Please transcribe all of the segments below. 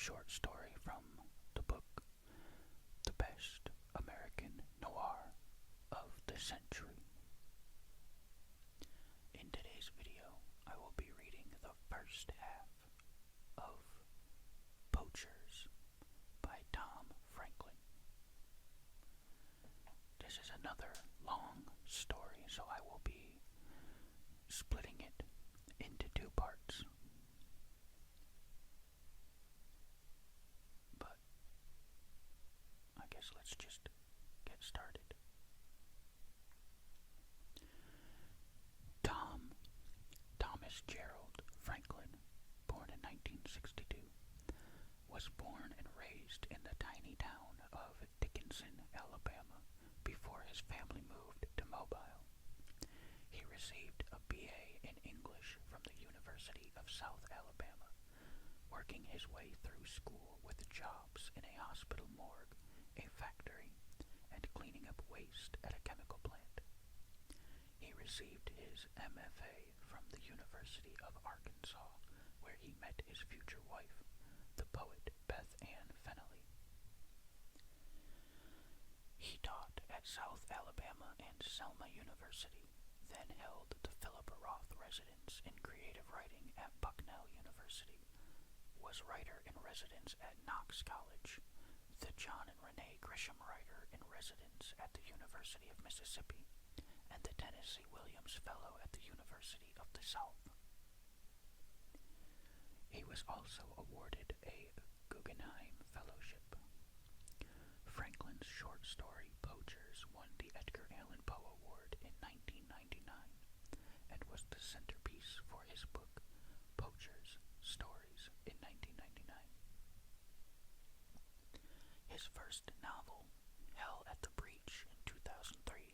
short story from the book The Best American Noir of the Century. In today's video, I will be reading the first half of Poachers by Tom Franklin. This is another long story, so I will be splitting it into two parts. But I guess let's just get started. Thomas Gerald Franklin, born in 1962, was born and raised in the tiny town of Dickinson, Alabama, before his family moved to Mobile. He received a BA in English from the University of South Alabama, working his way through school with jobs in a hospital morgue, a factory, and cleaning up waste at a chemical plant. He received his MFA from the University of Arkansas, where he met his future wife, the poet Beth Ann Fennelly. He taught at South Alabama and Selma University, then held the Philip Roth Residence in Creative Writing at Bucknell University, was writer-in-residence at Knox College, the John and Renee Grisham writer-in-residence at the University of Mississippi, and the Tennessee Williams Fellow at the University of the South. He was also awarded a Guggenheim Fellowship. Franklin's short story Poachers won the Edgar Allan Poe Award in 1999 and was the centerpiece for his book Poachers Stories in 1999. His first novel, Hell at the Breach in 2003,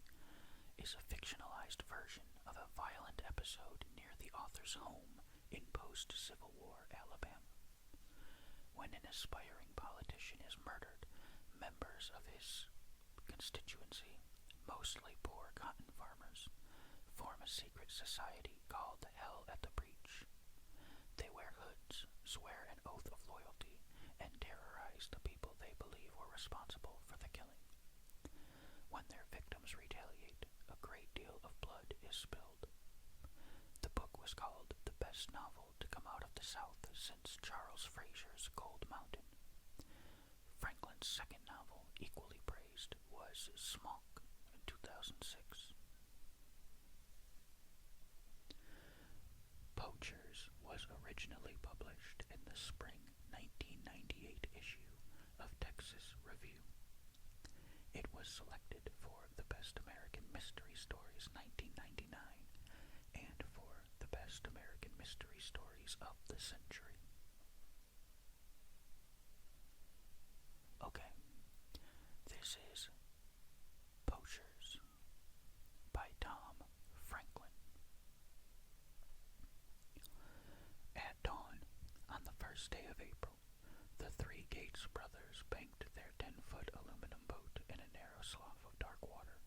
is a fictionalized version of a violent episode near the author's home in post-Civil War Alabama. When an aspiring politician is murdered, members of his constituency, mostly poor cotton farmers, form a secret society called Hell at the Breach. They wear hoods, swear an oath of loyalty, and terrorize the people they believe were responsible for the killing. When their victims retaliate, a great deal of blood is spilled. The book was called the best novel to come out of the South since Charles Frazier's Cold Mountain. Franklin's second novel, equally praised, was Smock in 2006. Poachers was originally published in the spring 1998 issue of Texas Review. It was selected for the Best American Mystery Stories 1999 and for the Best American Mystery Stories of the Century. Okay, this is Poachers by Tom Franklin. At dawn, on the first day of April, the three Gates brothers banked their 10-foot aluminum boat in a narrow slough of dark water.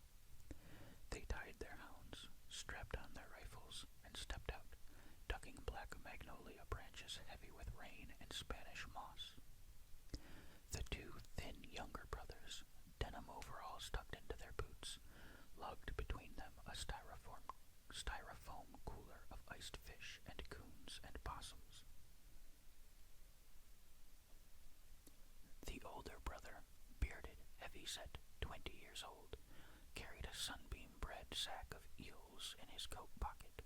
They tied their hounds, strapped on their rifles, and stepped out, ducking black magnolia branches heavy with rain and Spanish moss. The two thin younger brothers, denim overalls tucked into their boots, lugged between them a styrofoam cooler of iced fish and coons and possums. The older brother, bearded, heavy-set, 20 years old, carried a sunbeam-bred sack of eels in his coat pocket.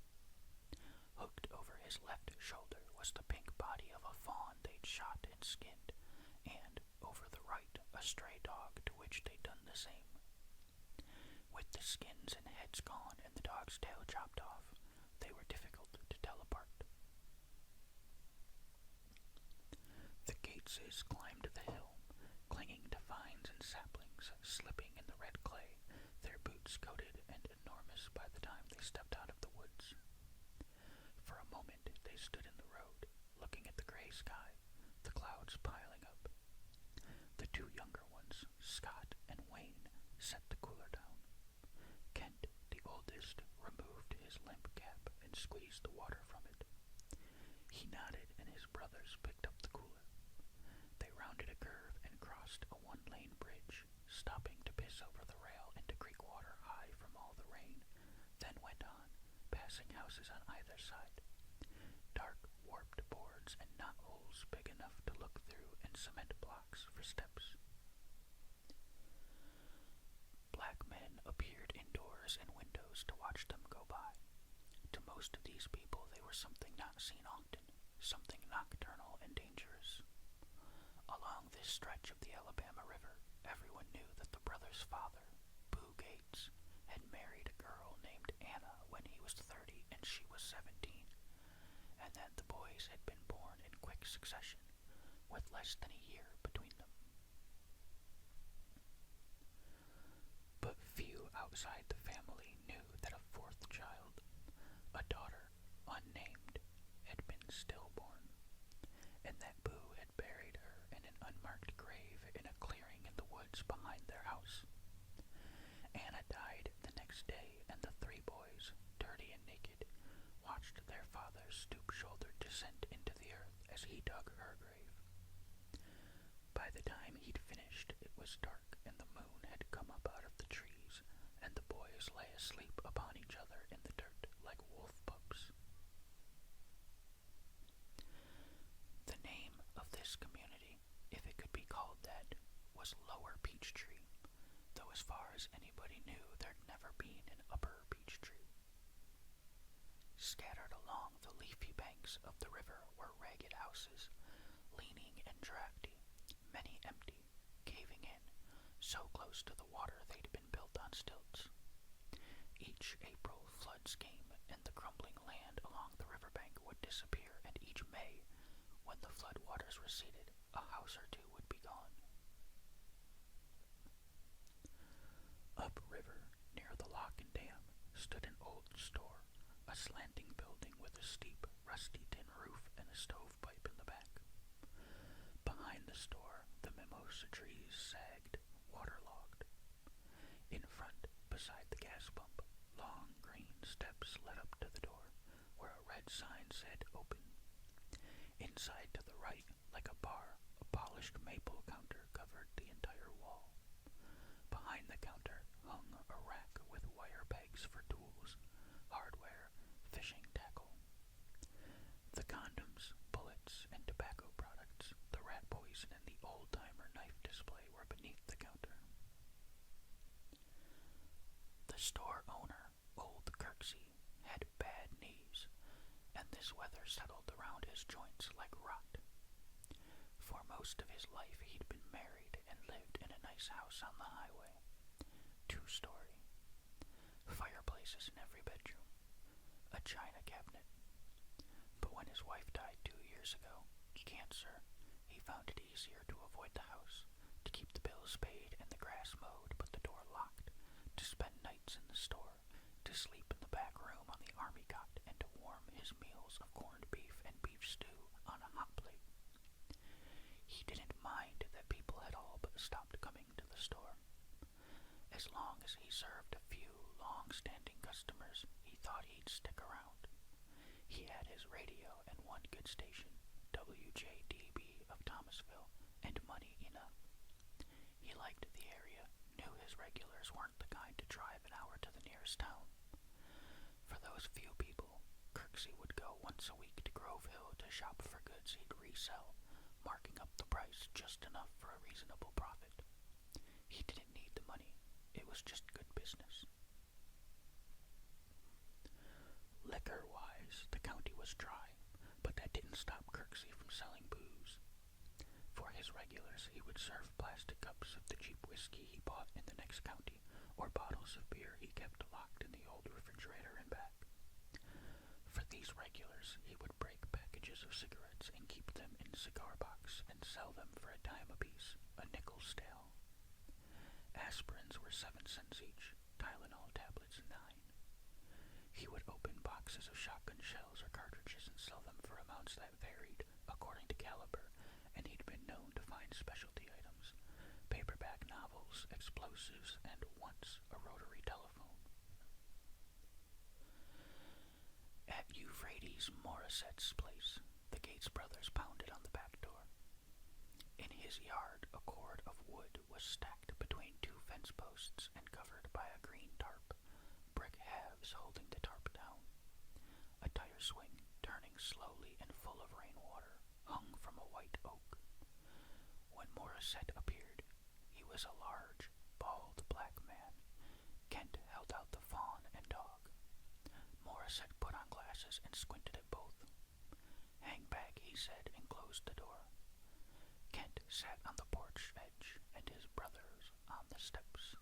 Hooked over his left shoulder was the pink body of a fawn they'd shot and skinned, and, over the right, a stray dog to which they'd done the same. With the skins and heads gone and the dog's tail chopped off, they were difficult to tell apart. The Gateses climbed the hill, clinging to vines and saplings, slipping in the red clay, their boots coated and enormous by the time they stepped out of the woods. For a moment they stood in the road, looking at the gray sky, the clouds piling up. The two younger ones, Scott and Wayne, set the cooler down. Kent, the oldest, removed his limp cap and squeezed the water from it. He nodded and his brothers picked up the cooler. one-lane bridge, stopping to piss over the rail into creek water high from all the rain, then went on, passing houses on either side. Dark, warped boards and knotholes big enough to look through and cement blocks for steps. Black men appeared indoors and windows to watch them go by. To most of these people they were something not seen often, something nocturnal and dangerous. Along this stretch of the Alabama River, everyone knew that the brother's father, Boo Gates, had married a girl named Anna when he was 30 and she was 17, and that the boys had been born in quick succession, with less than a year between them. But few outside the family knew that a fourth child, a daughter, unnamed, had been stillborn, and that Boo had buried her in an unmarked grave in a clearing in the woods behind their house. Anna died the next day, and the three boys, dirty and naked, watched their father's stoop-shouldered descent into the earth as he dug her grave. By the time he'd finished, it was dark and the moon had come up out of the trees, and the boys lay asleep upon each other in the dirt like wolf pups. The name of this community, if it could be called that, was Lower Peachtree, though as far as anybody knew there'd never been an Upper Peachtree. Scattered along the leafy banks of the river were ragged houses, leaning and drafty, many empty, caving in, so close to the water they'd been built on stilts. Each April floods came, and the crumbling land along the riverbank would disappear, and each May, when the flood waters receded, a house or two would be gone. Upriver, near the lock and dam, stood an old store, a slanting building with a steep, rusty tin roof and a stovepipe in the back. Behind the store, the mimosa trees sagged, waterlogged. In front, beside the gas pump, long green steps led up to the door, where a red sign said open. Inside to the right, like a bar, a polished maple counter covered the entire wall. Behind the counter hung a rack with wire pegs for tools, hardware, fishing tackle. The condoms, bullets, and tobacco products, the rat poison, and the old-timer knife display were beneath the counter. The store owner, old Kirksey, had bad knees, and this weather settled around his joints like rot. For most of his life he'd been married and lived in a nice house on the highway. 2-story. Fireplaces in every bedroom. A china cabinet. But when his wife died 2 years ago, cancer, he found it easier to avoid the house, to keep the bills paid and the grass mowed but the door locked, to spend nights in the store, to sleep in the back room on the army cot, and to warm his meals of corned beef and beef stew on a hot plate. He didn't mind that people had all but stopped coming to the store. As long as he served a few long-standing customers, he thought he'd stick around. He had his radio and one good station, WJDB of Thomasville, and money enough. He liked the area, knew his regulars weren't the kind to drive an hour to the nearest town. For those few people, Kirksey would go once a week to Grove Hill to shop for goods he'd resell, marking up the price just enough for a reasonable profit. He didn't need the money. It was just good business. Liquor-wise, the county was dry, but that didn't stop Kirksey from selling booze. For his regulars, he would serve plastic cups of the cheap whiskey he bought in the next county, or bottles of beer he kept locked in the old refrigerator in back. For these regulars, he would break packages of cigarettes and keep them in cigar box and sell them for a dime apiece, a nickel stale. Aspirins were 7 cents each, Tylenol tablets 9. He would open boxes of shotgun shells or cartridges and sell them for amounts that varied according to caliber, and he'd been known to find specialty items, paperback novels, explosives, and once a rotary telephone. At Euphrates Morissette's place, the Gates brothers pounded on the back door. In his yard, a cord of wood was stacked between two fence posts and covered by a green tarp, brick halves holding the tarp down. A tire swing, turning slowly and full of rainwater, hung from a white oak. When Morissette appeared, he was a large, bald black man. Kent held out the fawn and dog. Morissette put on glasses and squinted at both. "Hang back," he said, and closed the door. Kent sat on the porch edge, and his brothers on the steps.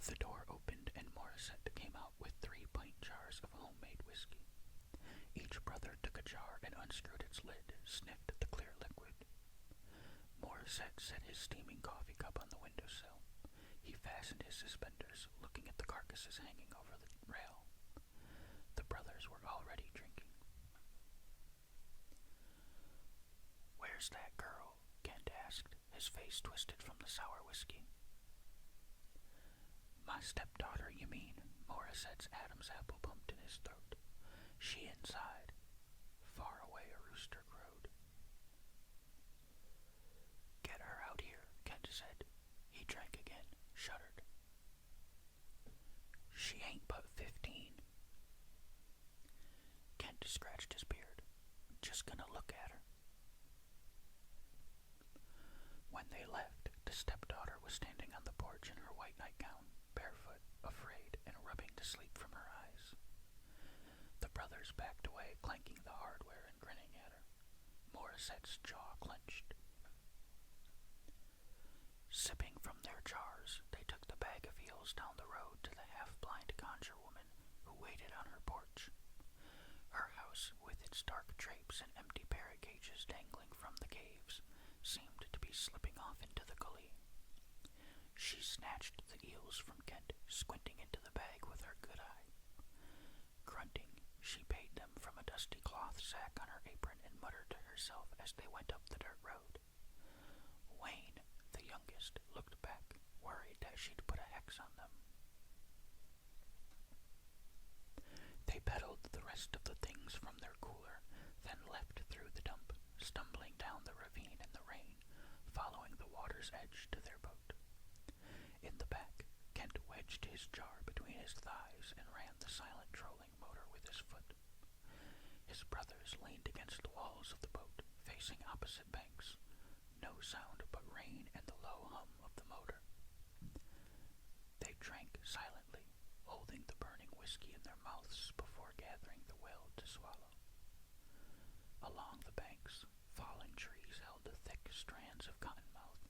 The door opened, and Morissette came out with 3 pint jars of homemade whiskey. Each brother took a jar and unscrewed its lid, sniffed the clear liquid. Morissette set his steaming coffee cup on the windowsill. He fastened his suspenders, looking at the carcasses hanging over the rail. The brothers were already drinking. "Where's that girl?" Kent asked, his face twisted from the sour whiskey. "My stepdaughter, you mean?" Morissette's Adam's apple bumped in his throat. "She inside." Far away a rooster crowed. "Get her out here," Kent said. He drank again, shuddered. "She ain't but 15. Kent scratched his beard. "Just gonna look at her." When they left, the stepdaughter was standing on the porch in her white nightgown, barefoot, afraid, and rubbing the sleep from her eyes. The brothers backed away, clanking the hardware and grinning at her. Morissette's jaw clenched. Sipping from their jars, they took the bag of eels down the road to the half-blind conjure woman who waited on her porch. Her house, with its dark drapes and empty parrot cages dangling from the caves, seemed to be slipping off into the gully. She snatched the eels from Kent, squinting into the bag with her good eye. Grunting, she paid them from a dusty cloth sack on her apron and muttered to herself as they went up the dirt road. Wayne, the youngest, looked back, worried that she'd put a hex on them. They peddled the rest of the things from their cooler, then left through the dump, stumbling down the ravine in the rain, following the water's edge to their boat. In the back, Kent wedged his jar between his thighs and ran the silent trolling motor with his foot. His brothers leaned against the walls of the boat, facing opposite banks. No sound but rain and the low hum of the motor. They drank silently, holding the burning whiskey in their mouths before gathering the will to swallow. Along the banks, fallen trees held the thick strands of cottonmouth,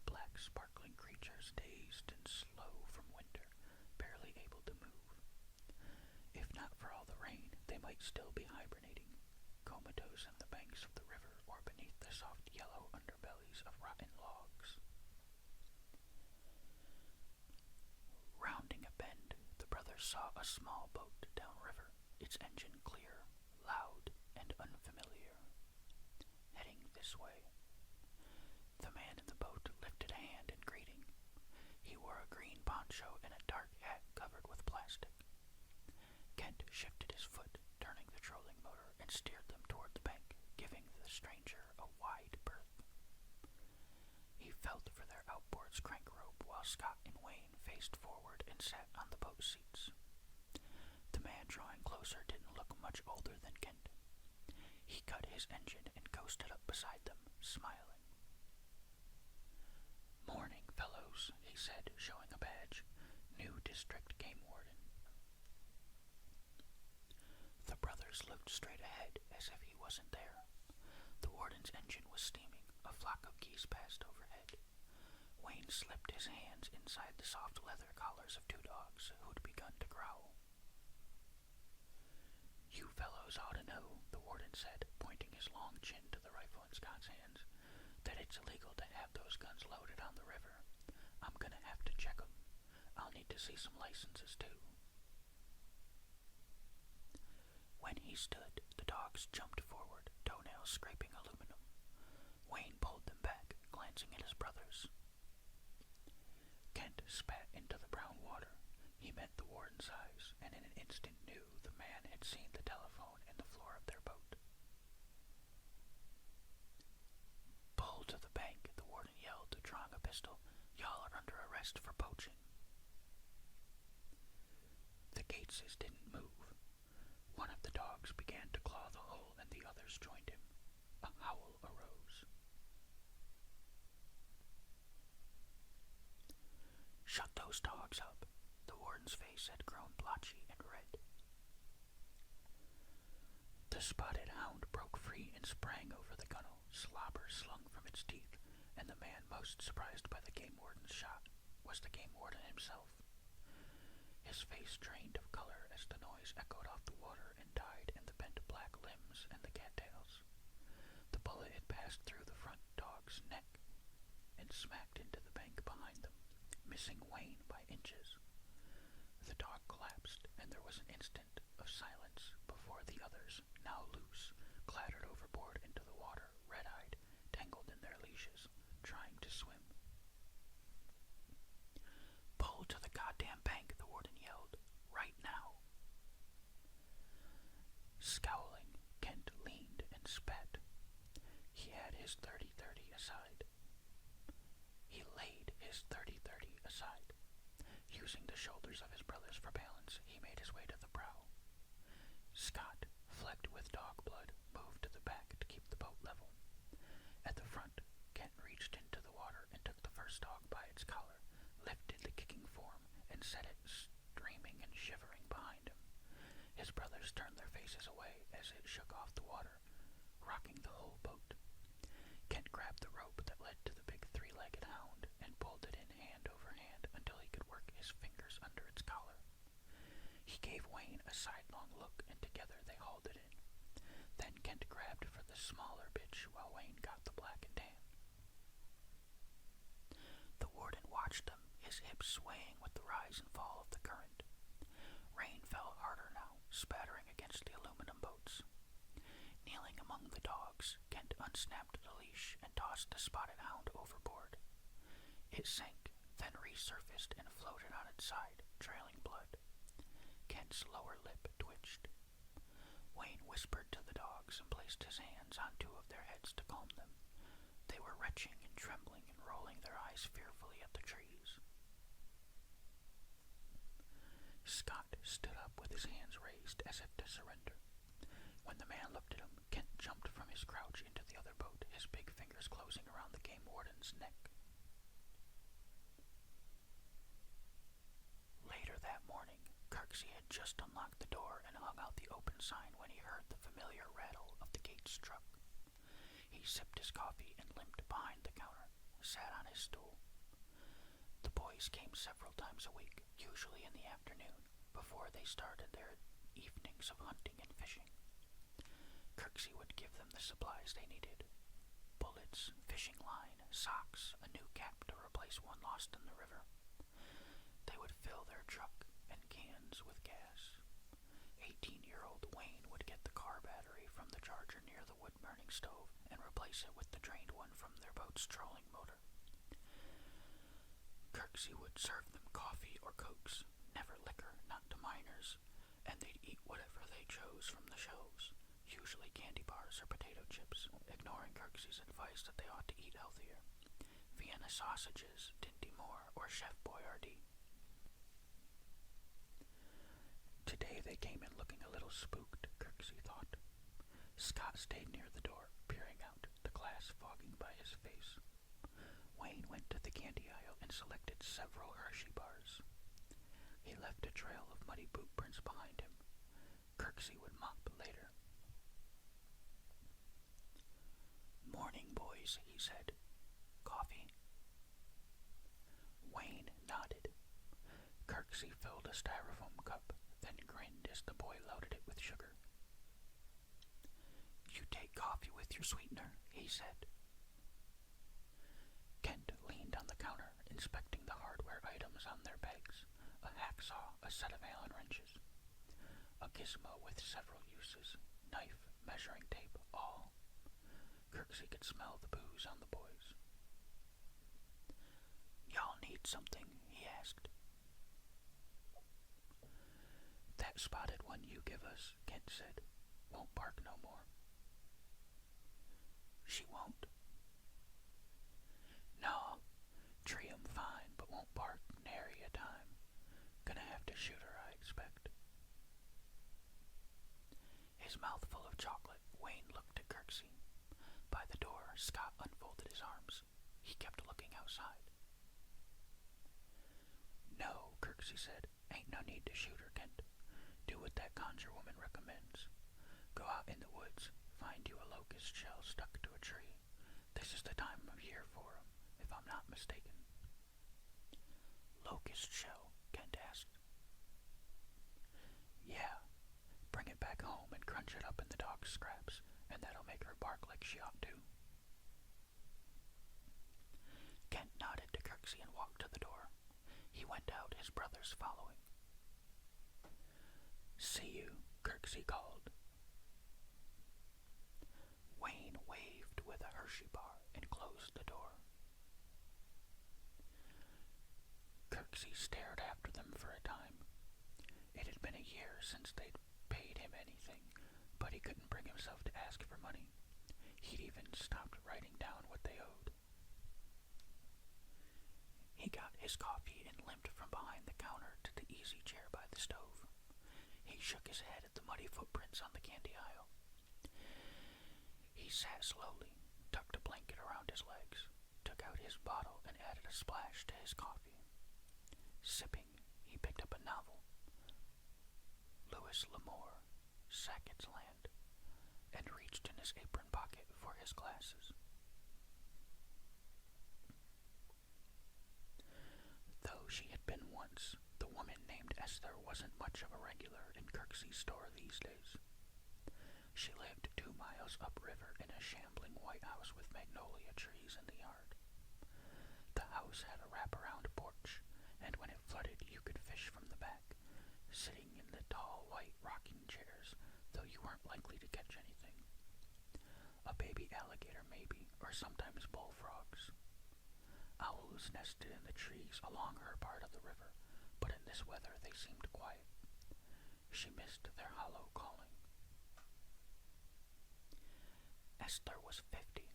black sparkling creatures dazed and slow from winter, barely able to move. If not for all the rain, they might still be hibernating, comatose on the banks of the river or beneath the soft yellow underbellies of rotten logs. Rounding a bend, the brothers saw a small boat downriver, its engine clear, loud, and unfamiliar. Heading this way. The man in the boat lifted a hand in greeting. He wore a green poncho and a dark hat covered with plastic. Kent shifted his foot, turning the trolling motor, and steered them toward the bank, giving the stranger a wide berth. He felt for their outboard's crank rope while Scott and Wayne faced forward and sat on the boat seats. The man drawing closer didn't look much older than Kent. He cut his engine and coasted up beside them, smiling. "Morning, fellows," he said, showing a badge. "New district game warden." The brothers looked straight ahead, as if he wasn't there. The warden's engine was steaming. A flock of geese passed overhead. Wayne slipped his hands inside the soft leather collars of 2 dogs who'd begun to growl. "You fellows ought to know," the warden said, pointing his long chin to the rifle in Scott's hands, "that it's illegal to have those guns loaded on the river. I'm gonna have to check 'em. I'll need to see some licenses, too." When he stood, the dogs jumped forward, toenails scraping aluminum. Wayne pulled them back, glancing at his brothers. Kent spat into the brown water. He met the warden's eyes, and in an instant knew the man had seen the telephone in the floor of their boat. "Pull to pistol. "Y'all are under arrest for poaching." The Gateses didn't move. One of the dogs began to claw the hole, and the others joined him. A howl arose. "Shut those dogs up." The warden's face had grown blotchy and red. The spotted hound broke free and sprang over the gunwale, slobber slung from its teeth, and the man most surprised by the game warden's shot was the game warden himself. His face drained of color as the noise echoed off the water and died in the bent black limbs and the cattails. The bullet had passed through the front dog's neck and smacked into the bank behind them, missing Wayne by inches. The dog collapsed, and there was an instant of silence before the others, now loose, clattered overboard into the water, red-eyed, tangled in their leashes, trying to swim. "Pull to the goddamn bank," the warden yelled. "Right now." Scowling, Kent leaned and spat. He had his 30-30 aside. He laid his 30-30 aside. Using the shoulders of his brothers for balance, he made his way to the prow. Scott, flecked with dog blood, moved to the back to keep the boat level. At the front, Kent reached into the water and took the first dog by its collar, lifted the kicking form, and set it streaming and shivering behind him. His brothers turned their faces away as it shook off the water, rocking the whole boat. Kent grabbed the rope that led to the big three-legged hound and pulled it in hand over hand until he could work his fingers under its collar. He gave Wayne a sidelong look, and together they hauled it in. Then Kent grabbed for the smaller bitch while Wayne got the black and tan. The warden watched them, his hips swaying with the rise and fall of the current. Rain fell harder now, spattering against the aluminum boats. Kneeling among the dogs, Kent unsnapped the leash and tossed the spotted hound overboard. It sank, then resurfaced and floated on its side, trailing blood. Kent's lower lip twitched. Wayne whispered to the dogs and placed his hands on two of their heads to calm them. They were retching and trembling and rolling their eyes fearfully at the trees. Scott stood up with his hands raised as if to surrender. When the man looked at him, Kent jumped from his crouch into the other boat, his big fingers closing around the game warden's neck. Later that morning, Kirksey had just unlocked the door and hung out the open sign when he heard the familiar rattle of the gate's truck. He sipped his coffee and limped behind the counter, sat on his stool. The boys came several times a week, usually in the afternoon, before they started their evenings of hunting and fishing. Kirksey would give them the supplies they needed: bullets, fishing line, socks, a new cap to replace one lost in the river. They would fill their truck and cans with gas. 18-year-old Wayne would get the car battery from the charger near the wood-burning stove and replace it with the drained one from their boat's trolling motor. Kirksey would serve them coffee or cokes, never liquor, not to minors, and they'd eat whatever they chose from the shelves, usually candy bars or potato chips, ignoring Kirksey's advice that they ought to eat healthier: Vienna sausages, Dinty Moore, or Chef Boyardee. Today they came in looking a little spooked, Kirksey thought. Scott stayed near the door, peering out, the glass fogging by his face. Wayne went to the candy aisle and selected several Hershey bars. He left a trail of muddy boot prints behind him. Kirksey would mop later. "Morning, boys," he said. "Coffee?" Wayne nodded. Kirksey filled a styrofoam cup, then grinned as the boy loaded it with sugar. "You take coffee with your sweetener," he said. Kent leaned on the counter, inspecting the hardware items on their pegs: a hacksaw, a set of Allen wrenches, a gizmo with several uses, knife, measuring tape, all. Kirksey could smell the booze on the boys. "Y'all need something?" he asked. "That spotted one you give us," Kent said, "won't bark no more." "She won't?" "No. His mouth full of chocolate, Wayne looked at Kirksey. By the door, Scott unfolded his arms. He kept looking outside. No, Kirksey said. Ain't no need to shoot her, Kent. Do what that conjure woman recommends. Go out in the woods, find you a locust shell stuck to a tree. This is the time of year for 'em, if I'm not mistaken. Locust shell? Kent asked. Yeah. Bring it back home and crunch it up in the dog's scraps, and that'll make her bark like she ought to. Kent nodded to Kirksey and walked to the door. He went out, his brothers following. See you, Kirksey called. Wayne waved with a Hershey bar and closed the door. Kirksey stared after them for a time. It had been a year since they'd paid him anything, but he couldn't bring himself to ask for money. He'd even stopped writing down what they owed. He got his coffee and limped from behind the counter to the easy chair by the stove. He shook his head at the muddy footprints on the candy aisle. He sat slowly, tucked a blanket around his legs, took out his bottle and added a splash to his coffee. Sipping, he picked up a novel, Louis L'Amour, Sackett's Land, and reached in his apron pocket for his glasses. Though she had been once, the woman named Esther wasn't much of a regular in Kirksey's store these days. She lived 2 miles upriver in a shambling white house with magnolia trees in the yard. The house had a wraparound porch, and when it flooded you could fish from the back, sitting in the tall white rocking chairs, though you weren't likely to catch anything. A baby alligator maybe, or sometimes bullfrogs. Owls nested in the trees along her part of the river, but in this weather they seemed quiet. She missed their hollow calling. Esther was 50.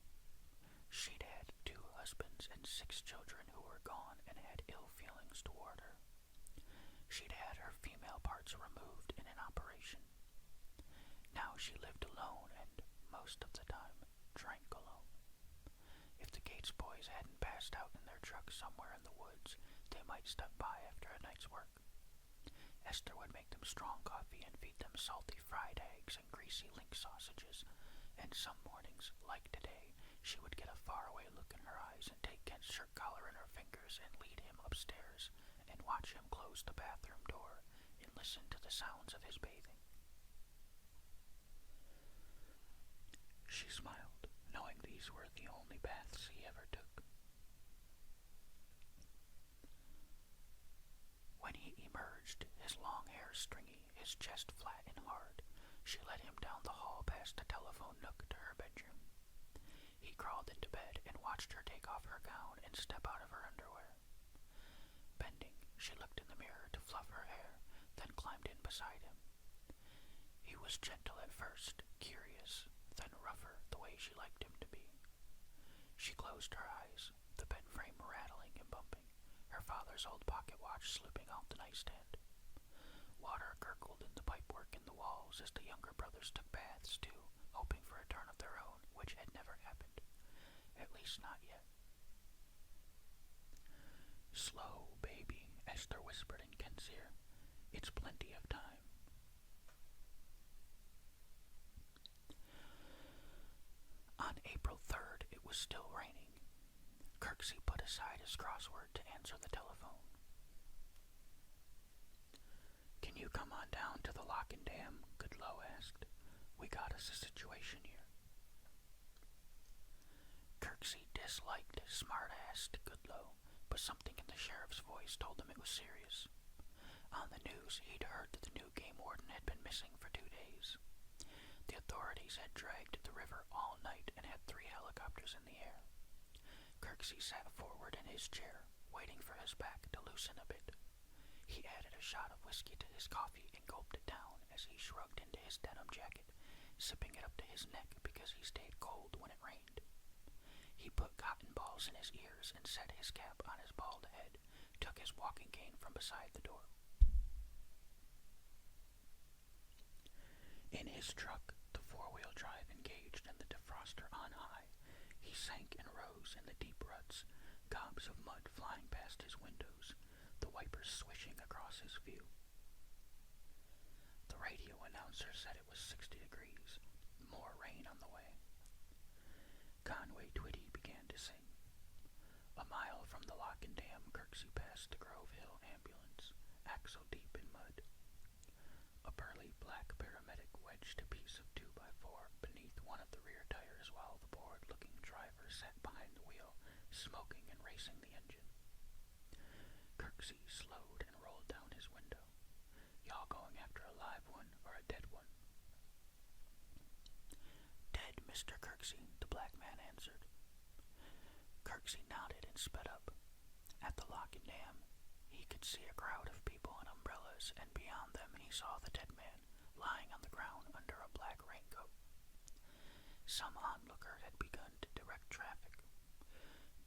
She'd had 2 husbands and 6 children who were gone and had ill feelings toward her. She'd had her female parts removed in an operation. Now she lived alone and, most of the time, drank alone. If the Gates boys hadn't passed out in their truck somewhere in the woods, they might stop by after a night's work. Esther would make them strong coffee and feed them salty fried eggs and greasy link sausages, and some mornings, like today, she would get a faraway look in her eyes and take Kent's shirt collar in her fingers and lead him upstairs and watch him close the bathroom door and listen to the sounds of his bathing. She smiled, knowing these were the only baths he ever took. When he emerged, his long hair stringy, his chest flat and hard, she led him down the hall past the telephone nook to her bedroom. He crawled into bed and watched her take off her gown and step out of her underwear. Bending, she looked in the mirror to fluff her hair, then climbed in beside him. He was gentle at first, curious, then rougher the way she liked him to be. She closed her eyes, the bed frame rattling and bumping, her father's old pocket watch slipping off the nightstand. Water gurgled in the pipework in the walls as the younger brothers took baths too, hoping for a turn of their own, which had never happened. At least not yet. Slow, baby, Esther whispered in Kent's ear. It's plenty of time. On April 3rd, it was still raining. Kirksey put aside his crossword to answer the telephone. Can you come on down to the lock and dam? Goodloe asked. We got us a situation here. Kirksey disliked smart-assed Goodloe, but something in the sheriff's voice told him it was serious. On the news, he'd heard that the new game warden had been missing for 2 days. The authorities had dragged the river all night and had 3 helicopters in the air. Kirksey sat forward in his chair, waiting for his back to loosen a bit. He added a shot of whiskey to his coffee and gulped it down as he shrugged into his denim jacket, sipping it up to his neck because he stayed cold when it rained. He put cotton balls in his ears and set his cap on his bald head, took his walking cane from beside the door. In his truck, the four-wheel drive engaged and the defroster on high, he sank and rose in the deep ruts, gobs of mud flying past his windows, the wipers swishing across his view. The radio announcer said it was 60 degrees, more rain on the way. Conway Twitty began to sing. A mile from the lock and dam, Kirksey passed the Grove Hill ambulance, axle deep in mud. A burly black paramedic wedged a piece of 2x4 beneath one of the rear tires while the bored-looking driver sat behind the wheel, smoking and racing the engine. Kirksey slowed and rolled down his window. Y'all going after a live one or a dead one? Dead, Mr. Kirksey, the black man answered. Kirksey nodded and sped up. At the lock and dam, he could see a crowd of people in umbrellas, and beyond them he saw the dead man, lying on the ground under a black raincoat. Some onlooker had begun to direct traffic.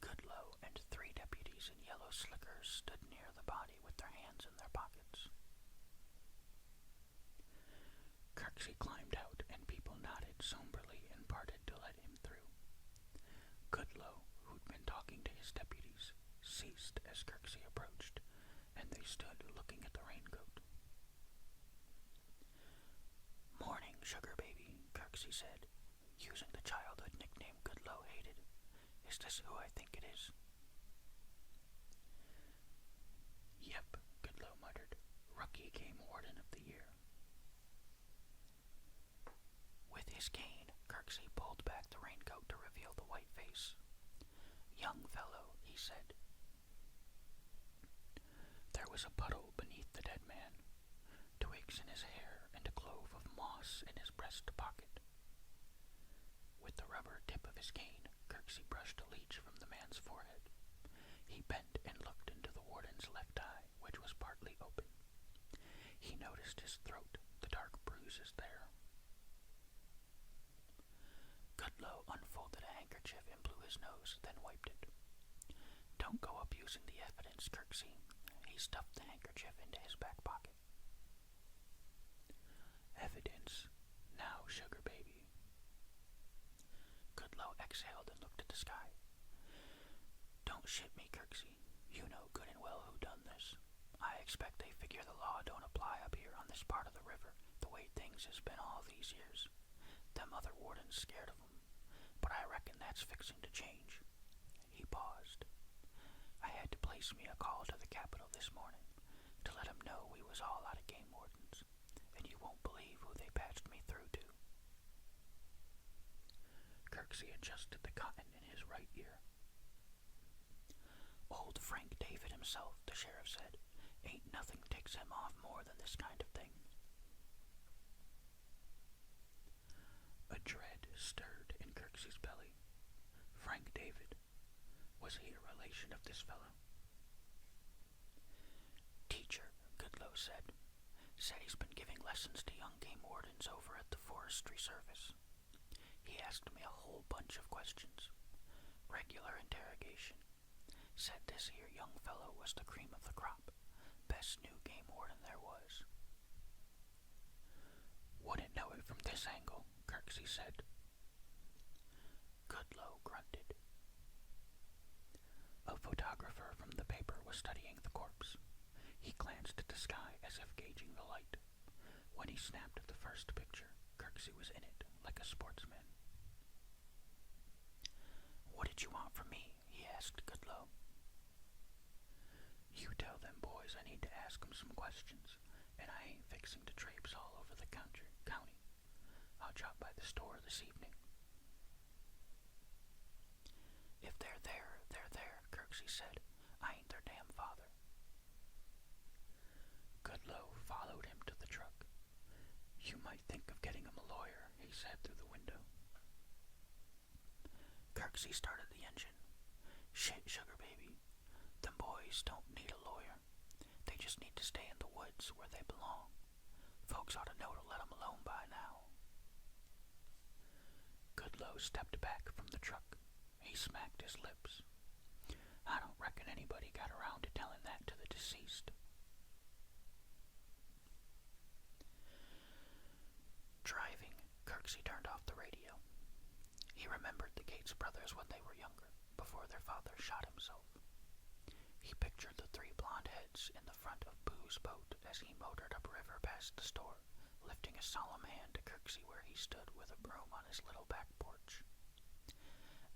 Goodloe and 3 deputies in yellow slickers stood near the body with their hands in their pockets. Kirksey climbed out, and people nodded somberly and parted to let him through. Goodloe, who'd been talking to his deputies, ceased as Kirksey approached, and they stood looking at the raincoat. "Morning, sugar baby," Kirksey said, using the childhood nickname Goodloe hated. "Is this who I think it is?" "Yep," Goodloe muttered. "Rookie game warden of the year." With his cane, Kirksey pulled back the raincoat to reveal the white face. "Young fellow," he said. There was a puddle beneath the dead man, twigs in his hair and a clove of moss in his breast pocket. With the rubber tip of his cane, Kirksey brushed a leech from the man's forehead. He bent and looked into the warden's left eye, which was partly open. He noticed his throat, the dark bruises there. Goodloe unfolded a handkerchief and blew his nose, then wiped it. "Don't go up using the evidence, Kirksey." He stuffed the handkerchief into his back pocket. "Evidence. Now, sugar baby." Goodloe exhaled and looked at the sky. "Don't shit me, Kirksey. You know good and well who done this. I expect they figure the law don't apply up here on this part of the river, the way things has been all these years. Them other wardens scared of 'em, but I reckon that's fixing to change." He paused. "I had to place me a call to the Capitol this morning to let 'em know we was all out of game wardens, and you won't believe who they patched me through to." Kirksey adjusted the cotton in his right ear. "Old Frank David himself," the sheriff said. "Ain't nothing ticks him off more than this kind of thing." A dread stirred in Kirksey's belly. Frank David. Was he a relation of this fellow? "Teacher," Goodloe said. "Said he's been giving lessons to young game wardens over at the Forestry Service. He asked me a whole bunch of questions. Regular interrogation. Said this here young fellow was the cream of the crop. Best new game warden there was." "Wouldn't know it from this angle," Kirksey said. Goodloe grunted. A photographer from the paper was studying the corpse. He glanced at the sky as if gauging the light. When he snapped the first picture, Kirksey was in it, like a sportsman. "What did you want from me?" he asked Goodloe. "You tell them boys I need to ask them some questions, and I ain't fixing to traipse all over the county. I'll drop by the store this evening." "If they're there, they're there," Kirksey said. "I ain't their damn father." Goodloe followed him to the truck. "You might think of getting him a lawyer," he said through the window. Kirksey started the engine. "Shit, sugar baby. Them boys don't need a lawyer. They just need to stay in the woods where they belong. Folks ought to know to let 'em alone by now." Goodloe stepped back from the truck. He smacked his lips. "I don't reckon anybody got around to telling that to the deceased." Dry before their father shot himself. He pictured the three blonde heads in the front of Boo's boat as he motored upriver past the store, lifting a solemn hand to curtsy where he stood with a broom on his little back porch.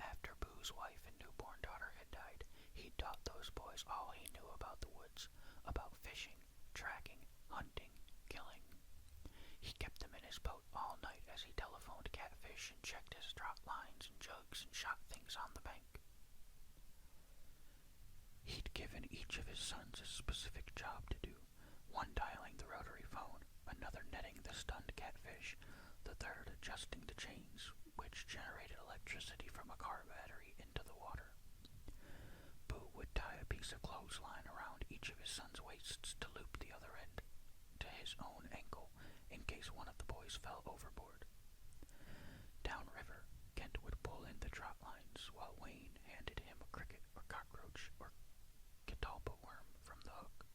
After Boo's wife and newborn daughter had died, he taught those boys all he knew about the woods, about fishing, tracking, hunting, killing. He kept them in his boat all night as he telephoned catfish and checked his draught lines and jugs and shot things on the bank. He'd given each of his sons a specific job to do, one dialing the rotary phone, another netting the stunned catfish, the third adjusting the chains, which generated electricity from a car battery into the water. Boo would tie a piece of clothesline around each of his sons' waists to loop the other end to his own ankle in case one of the boys fell overboard. Downriver, Kent would pull in the trot lines while Wayne handed him a cricket or cockroach or catalpa worm from the hook.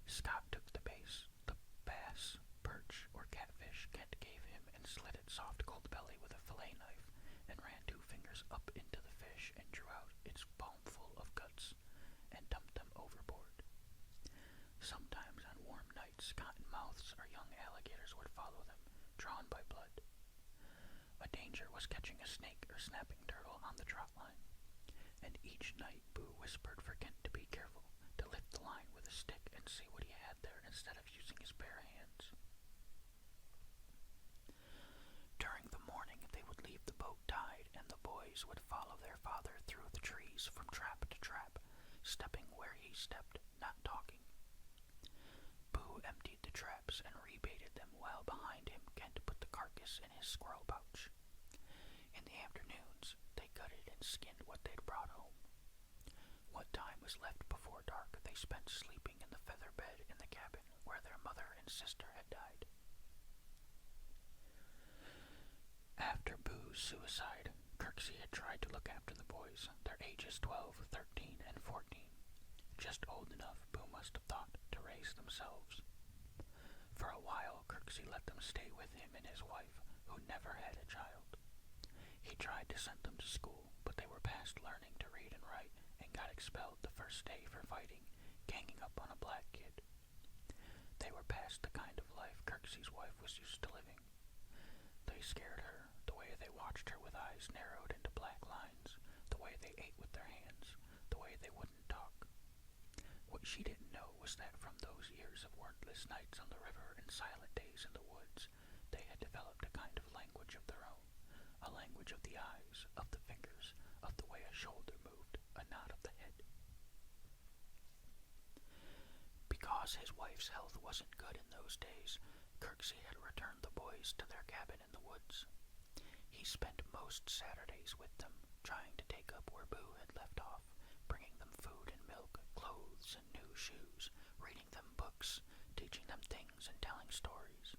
Scott took the bass, perch, or catfish Kent gave him and slit its soft cold belly with a fillet knife and ran 2 fingers up into the fish and drew out its palmful of guts and dumped them overboard. Sometimes on warm nights, cottonmouths or young alligators would follow them, drawn by blood. A danger was catching a snake or snapping turtle on the trot line, and each night Boo whispered for Kent to be careful, to lift the line with a stick and see what he had there instead of using his bare hands. During the morning, they would leave the boat tied, and the boys would follow their father through the trees from trap to trap, stepping where he stepped, not talking. Boo emptied the traps and rebaited them while behind him Kent put the carcass in his squirrel pouch. In the afternoons, they gutted and skinned what they'd brought home. What time was left before dark they spent sleeping in the feather bed in the cabin where their mother and sister had died. After Boo's suicide, Kirksey had tried to look after the boys, their ages 12, 13, and 14, just old enough, Boo must have thought, to raise themselves. For a while, Kirksey let them stay with him and his wife, who never had a child. He tried to send them to school, but they were past learning to read and write and got expelled the first day for fighting, ganging up on a black kid. They were past the kind of life Kirksey's wife was used to living. They scared her, the way they watched her with eyes narrowed into black lines, the way they ate with their hands, the way they wouldn't talk. What she didn't know was that from those years of wordless nights on the river and silent days in the woods, they had developed a kind of language of their own, a language of the eyes, of the fingers, of the way a shoulder moved, a nod of the head. Because his wife's health wasn't good in those days, Kirksey had returned the boys to their cabin in the woods. He spent most Saturdays with them, trying to take up where Boo had left off, bringing them food and milk, clothes and new shoes, reading them books, teaching them things and telling stories.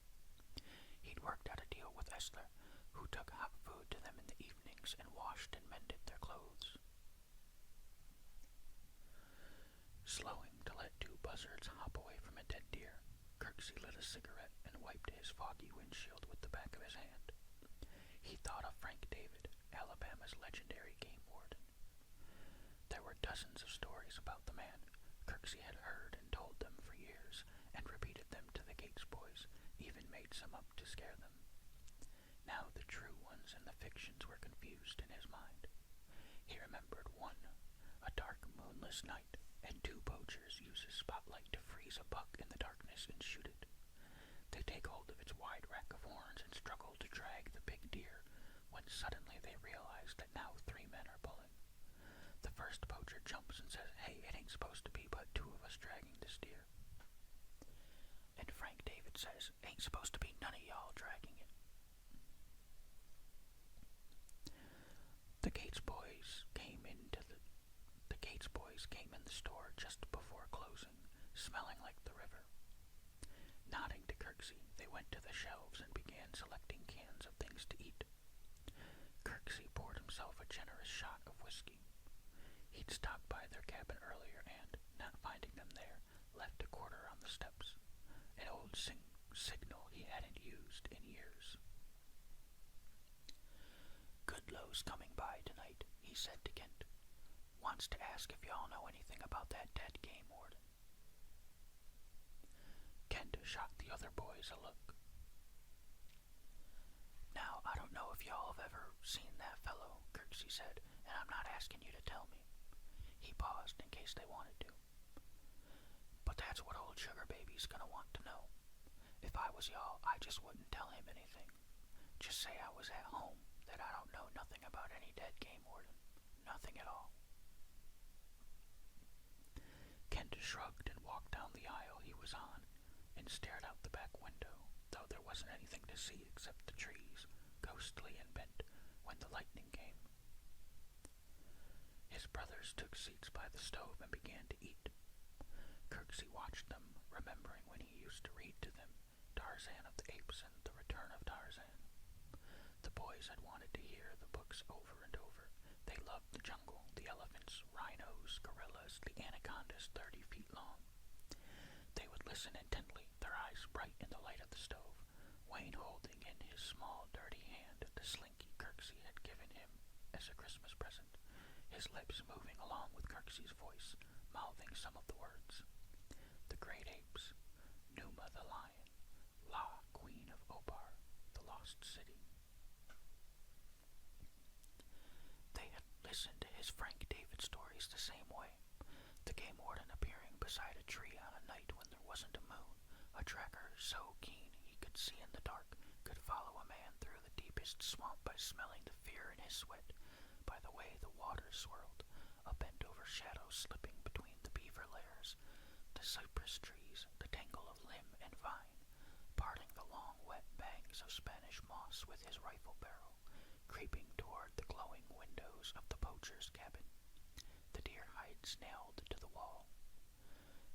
He'd worked out a deal with Esther, who took hot food to them in the evenings and washed and mended their clothes. Slowing to let 2 buzzards hop away from a dead deer, Kirksey lit a cigarette and wiped his foggy windshield with the back of his hand. He thought of Frank David, Alabama's legendary game warden. There were dozens of stories about the man. Kirksey had heard and told them for years, and repeated them to the Gates boys, even made some up to scare them. Now the true ones and the fictions were confused in his mind. He remembered one, a dark moonless night, and 2 poachers use a spotlight to freeze a buck in the darkness and shoot it. They take hold of its wide rack of horns and struggle to drag the big deer, when suddenly they realize that now 3 men are pulling. The first poacher jumps and says, "Hey, it ain't supposed to be but 2 of us dragging this deer." And Frank David says, "Ain't supposed to be none of y'all dragging it." The Gates boys came in the store just before closing, smelling like the river. Nodding to Kirksey, they went to the shelves and began selecting cans of things to eat. Kirksey poured himself a generous shot of whiskey. He'd stopped by their cabin earlier and, not finding them there, left a quarter on the steps, an old signal he hadn't used in years. "Goodlow's coming by tonight," he said to Kent. "Wants to ask if y'all know anything about that dead game warden." Kent shot the other boys a look. "Now, I don't know if y'all have ever seen that fellow," Kirksey said, "and I'm not asking you to tell me." He paused in case they wanted to. "But that's what old Sugar Baby's gonna want to know. If I was y'all, I just wouldn't tell him anything. Just say I was at home, that I don't know nothing about any dead game warden. Nothing at all." Kent shrugged and walked down the aisle he was on and stared out the back window, though there wasn't anything to see except the trees, ghostly and bent when the lightning came. His brothers took seats by the stove and began to eat. Kirksey watched them, remembering when he used to read to them Tarzan of the Apes and The Return of Tarzan. The boys had wanted to hear the books over and over. They loved the jungle, the elephants, rhinos, gorillas, the anacondas 30 feet long. They would listen intently, their eyes bright in the light of the stove, Wayne holding in his small, dirty hand the slinky Kirksey had given him as a Christmas present, his lips moving along with Kirksey's voice, mouthing some of the words. The great apes, Numa the lion, La, queen of Opar, the lost city. They had listened to his Frank David stories the same way, the game warden appearing beside a tree on a night when there wasn't a moon, a tracker so keen he could see in the dark, could follow a man through the deepest swamp by smelling the fear in his sweat, by the way the water swirled, a bent-over shadow slipping between the beaver lairs, the cypress trees, the tangle of limb and vine, parting the long wet bangs of Spanish moss with his rifle barrel, creeping toward the glowing windows of the poacher's cabin, the deer hides nailed to the wall,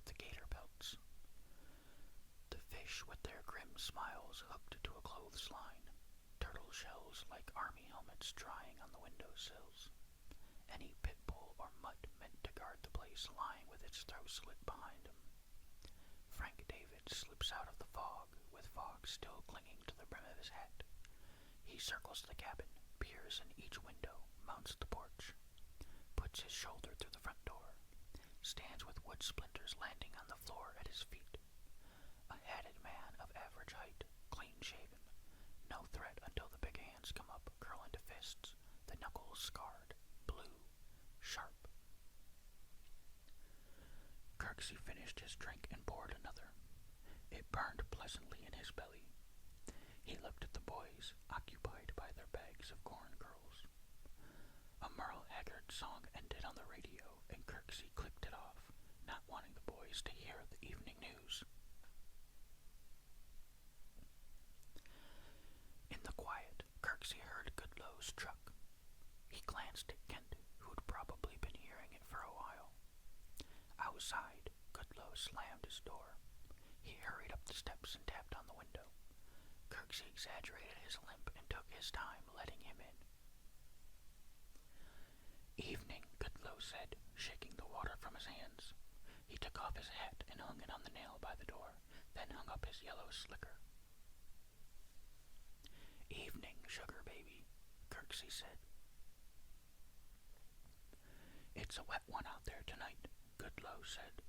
the gator pelts, the fish with their grim smiles hooked to a clothesline, turtle shells like army helmets drying on the windowsills, any pit bull or mutt meant to guard the place lying with its throat slit behind him. Frank David slips out of the fog, with fog still clinging to the brim of his hat. He circles the cabin, peers in each window, mounts the porch, puts his shoulder through the front door, stands with wood splinters landing on the floor at his feet. A hatted man of average height, clean-shaven, no threat until the big hands come up, curl into fists, the knuckles scarred, blue, sharp. Kirksey finished his drink and poured another. It burned pleasantly in his belly. He looked at the boys, occupied by their bags of corn kernels. A Merle Haggard song ended on the radio, and Kirksey clicked it off, not wanting the boys to hear the evening news. In the quiet, Kirksey heard Goodlow's truck. He glanced at Kent, who'd probably been hearing it for a while. Outside, Goodlow slammed his door. He hurried up the steps and tapped on the window. Kirksey exaggerated his limp and took his time letting him in. "Evening," Goodlow said, shaking the water from his hands. He took off his hat and hung it on the nail by the door, then hung up his yellow slicker. "Evening, Sugar Baby," Kirksey said. "It's a wet one out there tonight," Goodlow said.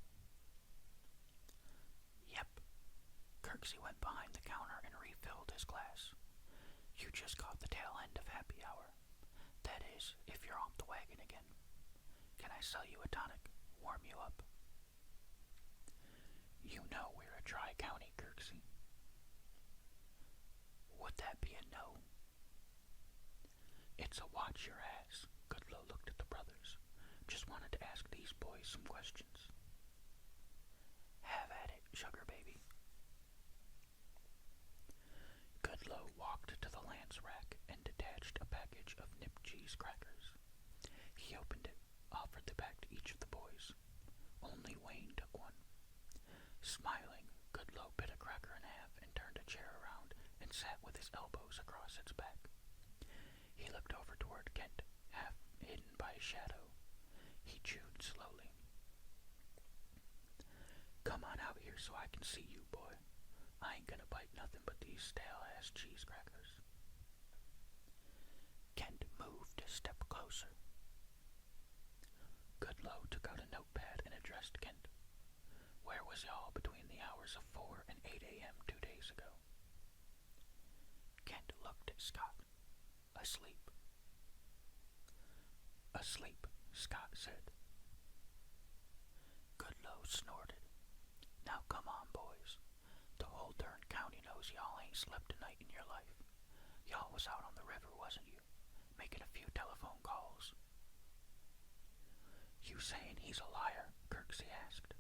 "Yep." Kirksey went behind the counter and refilled his glass. "You just caught the tail end of happy hour. That is, if you're off the wagon again. Can I sell you a tonic? Warm you up?" "You know we're a dry county, Kirksey." "Would that be a no?" "It's a watch your ass." Goodlow looked at the brothers. "Just wanted to ask these boys some questions." "Have at it, Sugar Baby." Goodlow walked to the lance rack and detached a package of nip cheese crackers. He opened it, offered the pack to each of the boys. Only Wayne took one. Smiling, Goodlow bit a cracker in half and turned a chair around and sat with his elbows across its back. He looked over toward Kent, half hidden by a shadow. He chewed slowly. "Come on out here so I can see you, boy. I ain't gonna bite nothing but these stale-ass cheese crackers." Kent moved a step closer. Goodloe took out a notepad and addressed Kent. Where was y'all between the hours of 4 and 8 a.m. 2 days ago? Kent looked at Scott. Asleep. Asleep, Scott said. Goodloe snorted. Now come on, boys. The whole darn county knows y'all ain't slept a night in your life. Y'all was out on the river, wasn't you? Making a few telephone calls. You saying he's a liar? Kirksey asked.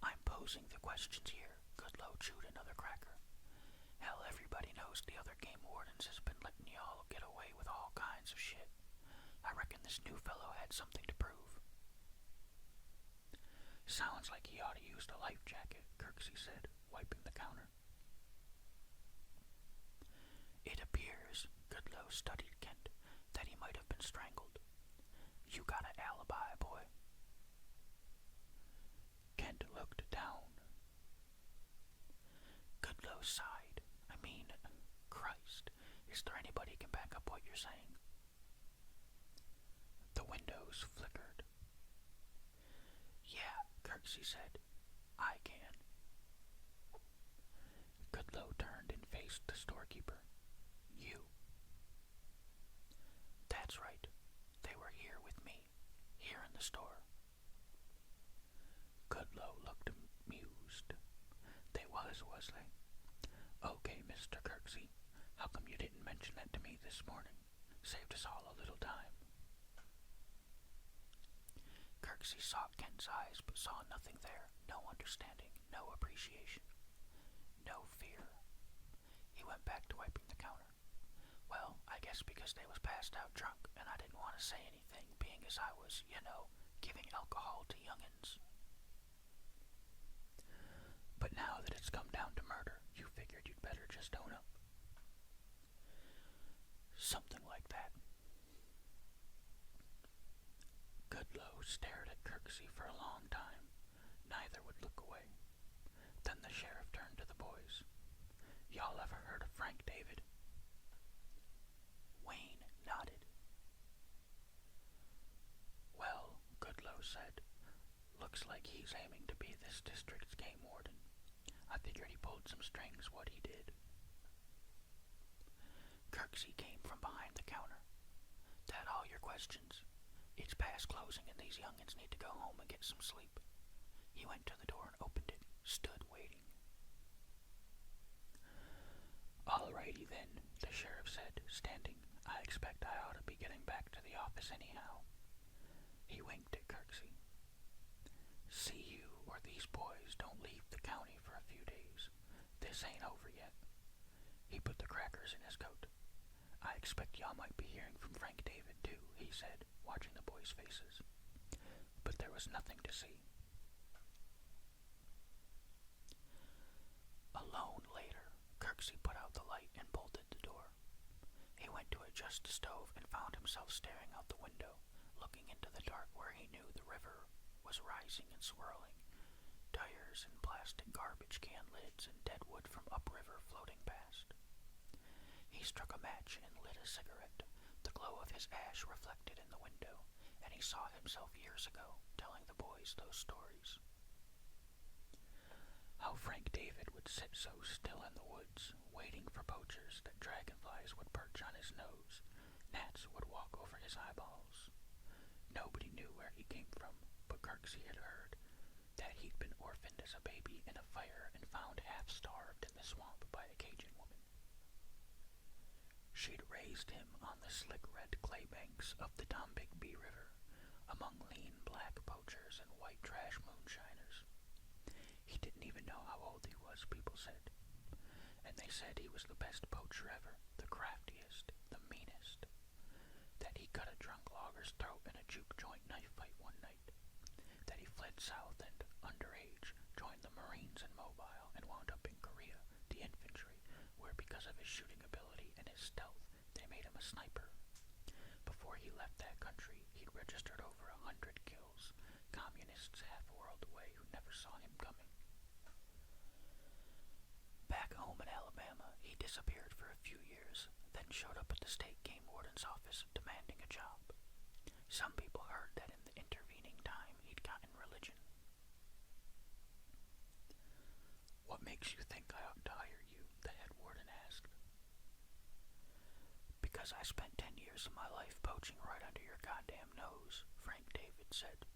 I'm posing the questions here. Goodloe chewed another cracker. Hell, everybody knows the other game wardens has been letting y'all get away with all kinds of shit. I reckon this new fellow had something to prove. Sounds like he ought to use the life jacket, Kirksey said, wiping the counter. It appears, Goodloe studied Kent, that he might have been strangled. You got an alibi, boy. Kent looked down. Goodloe sighed. I mean, Christ, is there anybody who can back up what you're saying? The windows flickered. Yeah, Kirksey said. I can. Goodloe turned and faced the storekeeper. You. That's right. They were here with me. Here in the store. Goodloe looked amused. They was they? Okay, Mr. Kirksey. How come you didn't mention that to me this morning? Saved us all a little time. Kirksey sought Kent's eyes, but saw nothing there. No understanding, no appreciation, no fear. He went back to wiping the counter. Well, I guess because they was passed out drunk, and I didn't want to say anything, being as I was, giving alcohol to young'uns. But now that it's come down to murder, you figured you'd better just own up. Something like that. Goodloe stared at Kirksey for a long time. Neither would look away. Then the sheriff turned to the boys. Y'all ever heard of Frank David? Wayne nodded. Well, Goodloe said, looks like he's aiming to be this district's game warden. I figured he pulled some strings what he did. Kirksey came from behind the counter. That all your questions? It's past closing and these young'uns need to go home and get some sleep. He went to the door and opened it, stood waiting. Alrighty then, the sheriff said, standing. I expect I ought to be getting back to the office anyhow. He winked at Kirksey. See you or these boys don't leave the county for a few days. This ain't over yet. He put the crackers in his coat. I expect y'all might be hearing from Frank David too, he said, watching the boys' faces. But there was nothing to see. Alone later, Kirksey put out the light and bolted the door. He went to adjust the stove and found himself staring out the window, looking into the dark where he knew the river was rising and swirling, tires and plastic garbage can lids and dead wood from upriver floating past. He struck a match and lit a cigarette, the glow of his ash reflected in the window, and he saw himself years ago telling the boys those stories. How Frank David would sit so still in the woods, waiting for poachers that dragonflies would perch on his nose, gnats would walk over his eyeballs. Nobody knew where he came from, but Kirksey had heard that he'd been orphaned as a baby in a fire and found half-starved in the swamp by a Cajun woman. She'd raised him on the slick red clay banks of the Tombigbee River, among lean black poachers and white trash moonshiners. He didn't even know how old he was, people said. And they said he was the best poacher ever, the craftiest, the meanest. That he cut a drunk logger's throat in a juke joint knife fight one night. That he fled south and, underage, joined the Marines in Mobile and wound up in Korea, the infantry, where because of his shooting ability and his stealth, they made him a sniper. Before he left that country, he'd registered over 100 kills, communists half a world away who never saw him coming. Back home in Alabama, he disappeared for a few years, then showed up at the state game warden's office demanding a job. Some people heard that in the intervening time he'd gotten religion. "What makes you think I ought to hire you?" the head warden asked. "Because I spent 10 years of my life poaching right under your goddamn nose," Frank David said.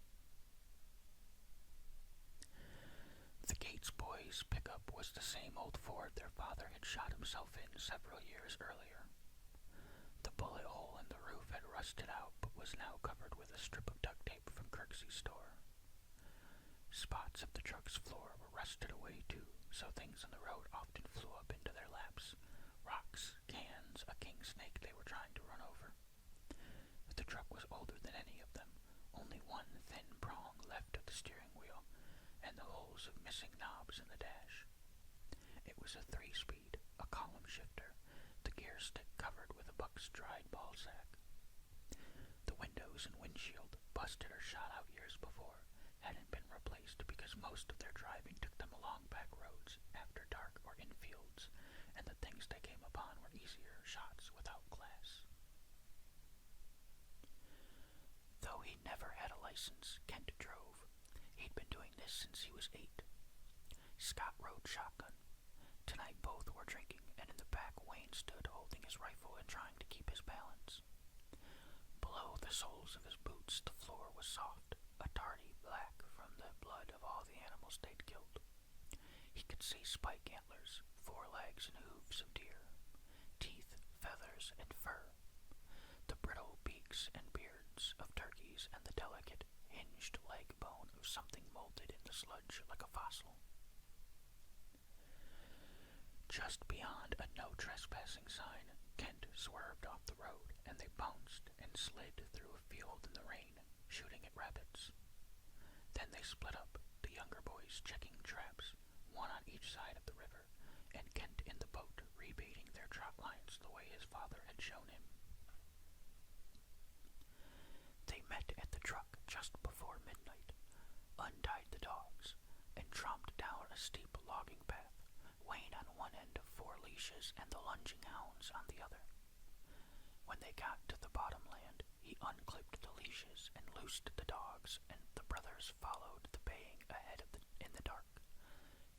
The Gates boys' pickup was the same old Ford their father had shot himself in several years earlier. The bullet hole in the roof had rusted out but was now covered with a strip of duct tape from Kirksey's store. Spots of the truck's floor were rusted away too, so things on the road often flew up into their laps. Rocks, cans, a king snake they were trying to run over. The truck was older than any of them, only one thin prong left of the steering wheel, and the holes of missing knobs in the dash. It was a 3-speed, a column shifter, the gear stick covered with a buck's dried ball sack. The windows and windshield, busted or shot out years before, hadn't been replaced because most of their driving took them along back roads, after dark or in fields, and the things they came upon were easier shots without glass. Though he never had a license, Kent drove. He'd been doing this since he was 8. Scott rode shotgun. Tonight both were drinking, and in the back Wayne stood holding his rifle and trying to keep his balance. Below the soles of his boots the floor was soft, a tardy black from the blood of all the animals they'd killed. He could see spike antlers, forelegs and hooves of deer, teeth, feathers, and fur, the brittle beaks and beards of turkeys, and the delicate, hinged leg bone of something molded in the sludge like a fossil. Just beyond a no trespassing sign, Kent swerved off the road, and they bounced and slid through a field in the rain, shooting at rabbits. Then they split up, the younger boys checking traps, one on each side of the river, and Kent in the boat rebaiting their trot lines the way his father had shown him. They met at the truck just before midnight, untied the dogs, and tromped down a steep logging path, Wayne on one end of 4 leashes and the lunging hounds on the other. When they got to the bottomland, he unclipped the leashes and loosed the dogs, and the brothers followed the baying ahead in the dark,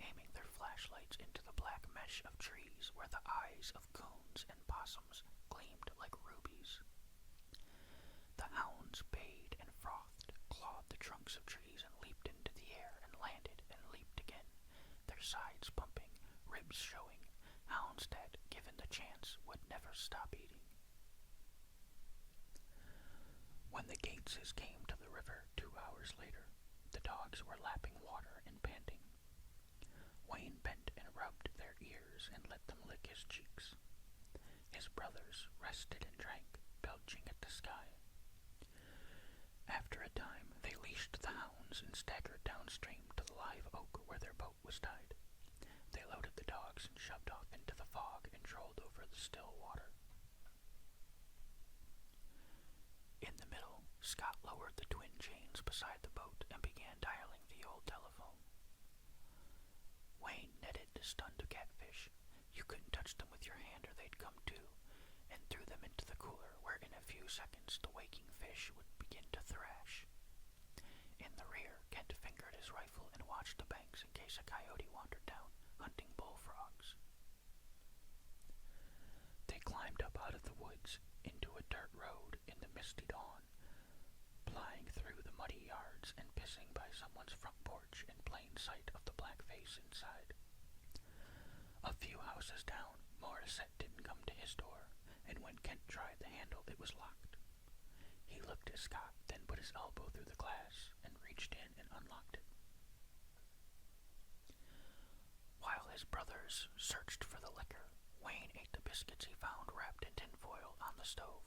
aiming their flashlights into the black mesh of trees where the eyes of coons and possums gleamed like rubies. The hounds bayed and frothed, clawed the trunks of trees, and leaped into the air and landed and leaped again, their sides pumping, ribs showing, hounds that, given the chance, would never stop eating. When the Gateses came to the river 2 hours later, the dogs were lapping water and panting. Wayne bent and rubbed their ears and let them lick his cheeks. His brothers rested and drank, belching at the sky. After a time, they leashed the hounds and staggered downstream to the live oak where their boat was tied. They loaded the dogs and shoved off into the fog and trolled over the still water. In the middle, Scott lowered the twin chains beside the boat and began dialing the old telephone. Wayne netted the stunned catfish. You couldn't touch them with your hand or they'd come to, and threw them into the cooler where in a few seconds the waking fish would begin to thrash. In the rear, Kent fingered his rifle and watched the banks in case a coyote wandered down, hunting bullfrogs. They climbed up out of the woods into a dirt road in the misty dawn, plying through the muddy yards and pissing by someone's front porch in plain sight of the black face inside. A few houses down, Morissette didn't come to his door, and when Kent tried the handle, it was locked. He looked at Scott, then put his elbow through the glass and reached in and unlocked it. While his brothers searched for the liquor, Wayne ate the biscuits he found wrapped in tinfoil on the stove.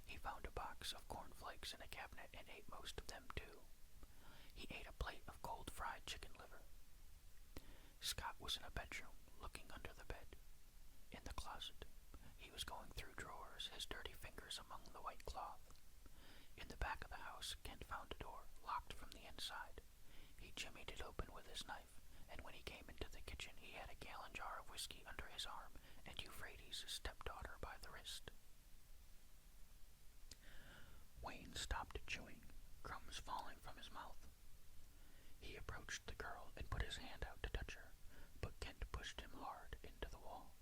He found a box of cornflakes in a cabinet and ate most of them too. He ate a plate of cold fried chicken liver. Scott was in a bedroom, looking under the bed. In the closet, he was going through drawers, his dirty fingers among the white cloth. In the back of the house, Kent found a door, locked from the inside. He jimmied it open with his knife, and when he came into the kitchen, he had a gallon jar of whiskey under his arm and Euphrates' stepdaughter by the wrist. Wayne stopped chewing, crumbs falling from his mouth. He approached the girl and put his hand out to touch her, but Kent pushed him hard into the wall.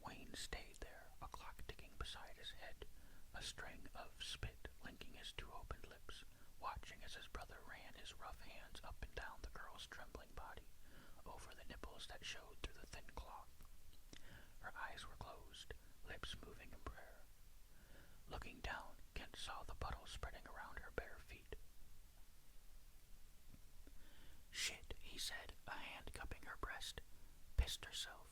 Wayne stayed there, a clock ticking beside his head, a string of spit linking his two opened lips, watching as his brother ran his rough hands up and down the girl's trembling body, over the nipples that showed through the thin cloth. Her eyes were closed, lips moving in prayer. Looking down, Kent saw the puddle spreading around her bare feet. "Shit," he said, a hand cupping her breast. "Pissed herself."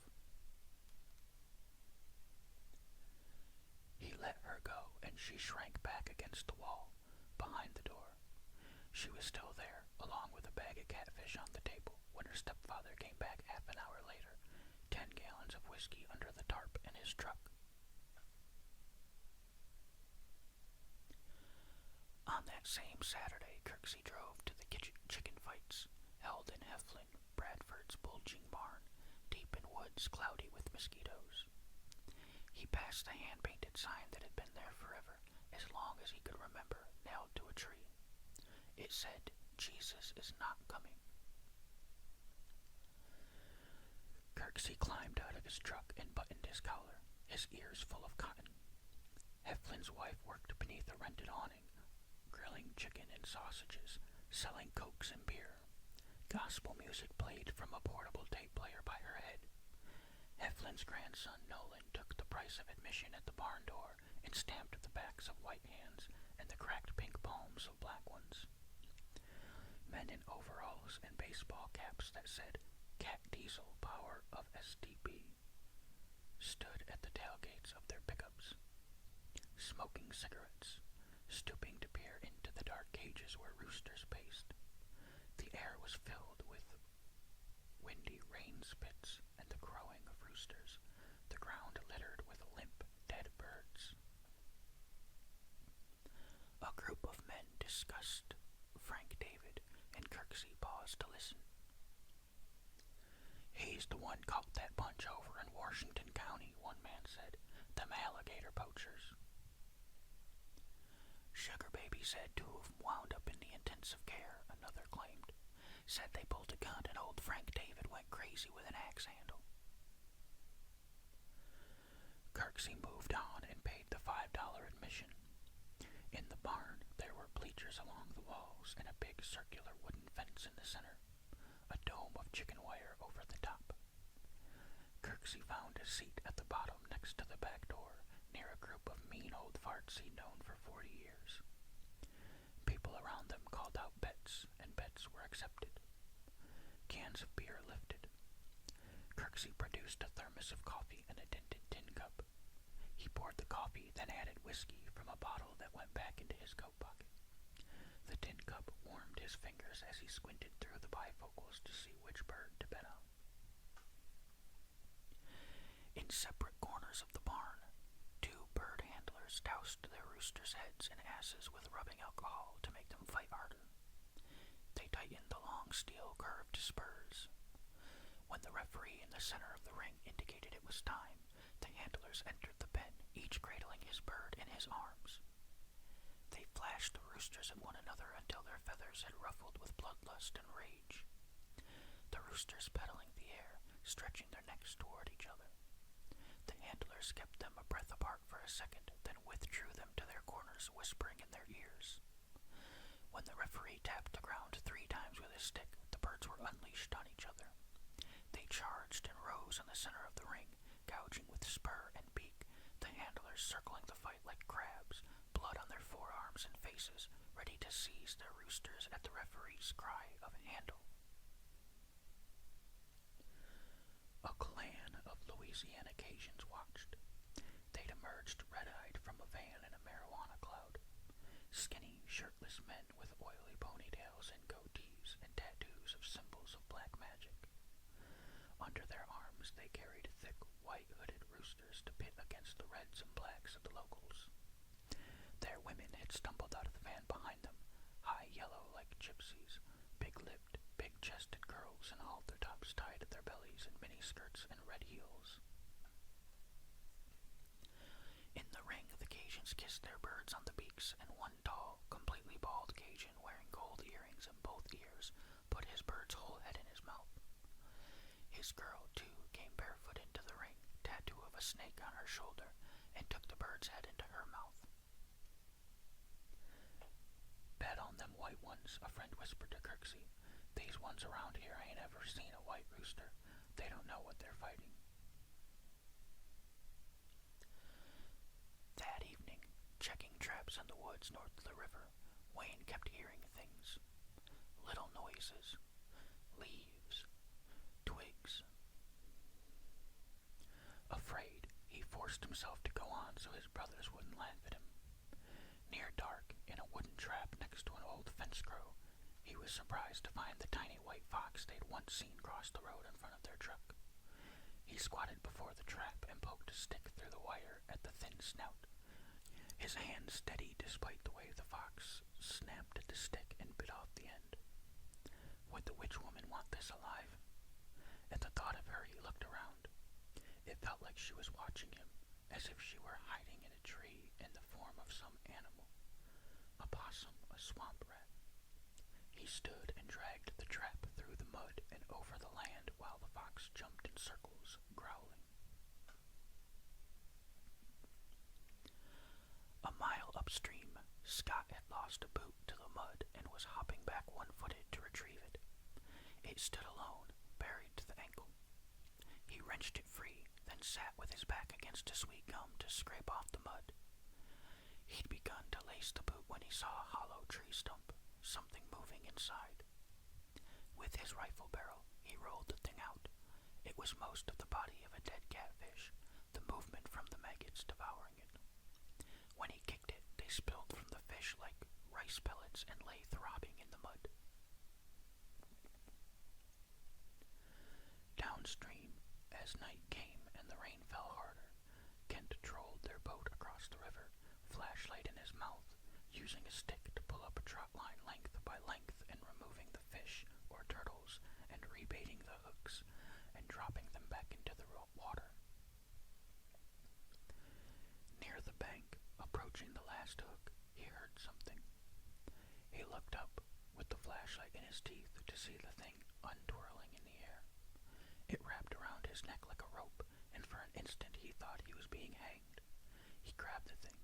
He let her go, and she shrank back against the wall, behind the door. She was still there, along with a bag of catfish on the table, when her stepfather came back half an hour later, 10 gallons of whiskey under the tarp in his truck. On that same Saturday, Kirksey drove to the chicken fights, held in Heflin, Bradford's bulging barn, deep in woods cloudy with mosquitoes. He passed the hand-painted sign that had been there forever, as long as he could remember, nailed to a tree. It said, "Jesus is not coming." Kirksey climbed out of his truck and buttoned his collar, his ears full of cotton. Heflin's wife worked beneath a rented awning, grilling chicken and sausages, selling cokes and beer. Gospel music played from a portable tape player by her head. Heflin's grandson Nolan took the price of admission at the barn door and stamped the backs of white hands and the cracked pink palms of black ones. Men in overalls and baseball caps that said "Cat Diesel Power of STP" stood at the tailgates of their pickups, smoking cigarettes, stooping to peer into the dark cages where roosters paced. The air was filled with windy rain spits and the crowing of roosters, the ground littered with limp, dead birds. A group of men discussed Frank David, and Kirksey paused to listen. "He's the one caught that bunch over in Washington County," one man said. "Them alligator poachers." "Sugar Baby said 2 of them wound up in the intensive care," another claimed. "Said they pulled a gun and old Frank David went crazy with an axe handle." Kirksey moved on and paid the $5 admission. In the barn, there were bleachers along the walls and a big circular wooden fence in the center, a dome of chicken wire over the top. Kirksey found a seat at the bottom next to the back door, near a group of mean old farts he'd known for 40 years. People around them called out bets, and bets were accepted. Cans of beer lifted. Kirksey produced a thermos of coffee and a dented tin cup. He poured the coffee, then added whiskey from a bottle that went back into his coat pocket. The tin cup warmed his fingers as he squinted through the bifocals to see which bird to bet on. In separate corners of the barn, 2 bird handlers doused their roosters' heads and asses with rubbing alcohol to make them fight harder. They tightened the long steel curved spurs. When the referee in the center of the ring indicated it was time, the handlers entered the pen, each cradling his bird in his arms. They flashed the roosters at one another until their feathers had ruffled with bloodlust and rage. The roosters pedaling the air, stretching their necks toward each other. The handlers kept them a breath apart for a second, then withdrew them to their corners, whispering in their ears. When the referee tapped the ground 3 times with his stick, the birds were unleashed on each other. They charged and rose in the center of the ring, gouging with spur and beak, the handlers circling the fight like crabs, blood on their forearms and faces, ready to seize their roosters at the referee's cry of "handle." A clan of Louisiana Cajuns watched. They'd emerged red-eyed from a van in a marijuana cloud. Skinny, shirtless men with oily ponytails and goatees and tattoos of symbols of black magic. Under their arms they carried thick, white-hooded roosters to pit against the reds and blacks of the locals. Their women had stumbled out of the van behind them, high yellow like gypsies, big-lipped, big-chested girls in halter tops tied at their bellies and miniskirts and red heels. In the ring, the Cajuns hens kissed their birds on the beaks, and one tall, completely bald Cajun wearing gold earrings in both ears put his bird's whole head in his mouth. His girl, too, came barefoot into the ring, tattoo of a snake on her shoulder, and took the bird's head into her mouth. "Bet on them white ones," a friend whispered to Kirksey. "These ones around here ain't ever seen a white rooster. They don't know what they're fighting." That evening, checking traps in the woods north of the river, Wayne kept hearing things. Little noises. Leaves. Twigs. Afraid, he forced himself to go on so his brothers wouldn't laugh at him. Near dark, in a wooden trap next to an old fence crow, he was surprised to find the tiny white fox they'd once seen cross the road in front of their truck. He squatted before the trap and poked a stick through the wire at the thin snout. His hand steady despite the way the fox snapped at the stick and bit off the end. Would the witch woman want this alive? At the thought of her, he looked around. It felt like she was watching him, as if she were hiding in a tree in the form of some animal. A possum, a swamp rat. He stood and dragged the trap through the mud and over the land while the fox jumped in circles, growling. A mile upstream, Scott had lost a boot to the mud and was hopping back one-footed to retrieve it. It stood alone, buried to the ankle. He wrenched it free, then sat with his back against a sweet gum to scrape off the mud. He'd begun to lace the boot when he saw a hollow tree stump, something moving inside. With his rifle barrel, he rolled the thing out. It was most of the body of a dead catfish, the movement from the maggots devouring it. When he kicked it, they spilled from the fish like rice pellets and lay throbbing in the mud. Downstream, as night came and the rain fell harder, Kent trolled their boat across the river, flashlight in his mouth, using a stick to pull up a trot line length by length and removing the fish or turtles and rebaiting the hooks and dropping them back into the water. Near the bank, approaching the last hook, he heard something. He looked up, with the flashlight in his teeth, to see the thing untwirling in the air. It wrapped around his neck like a rope, and for an instant he thought he was being hanged. He grabbed the thing.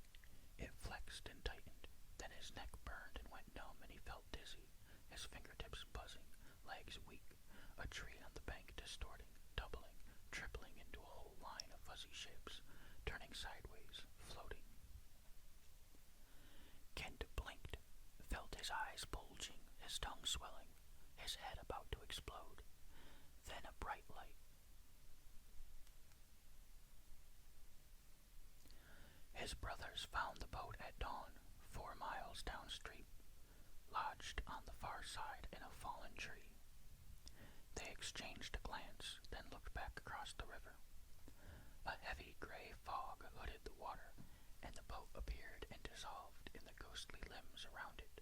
It flexed and tightened. Then his neck burned and went numb, and he felt dizzy, his fingertips buzzing, legs weak, a tree on the bank distorting, doubling, tripling into a whole line of fuzzy shapes, turning sideways, floating. Kent blinked, felt his eyes bulging, his tongue swelling, his head about to explode. Then a bright light. His brothers found the boat at dawn, 4 miles downstream, lodged on the far side in a fallen tree. They exchanged a glance, then looked back across the river. A heavy gray fog hooded the water, and the boat appeared and dissolved in the ghostly limbs around it.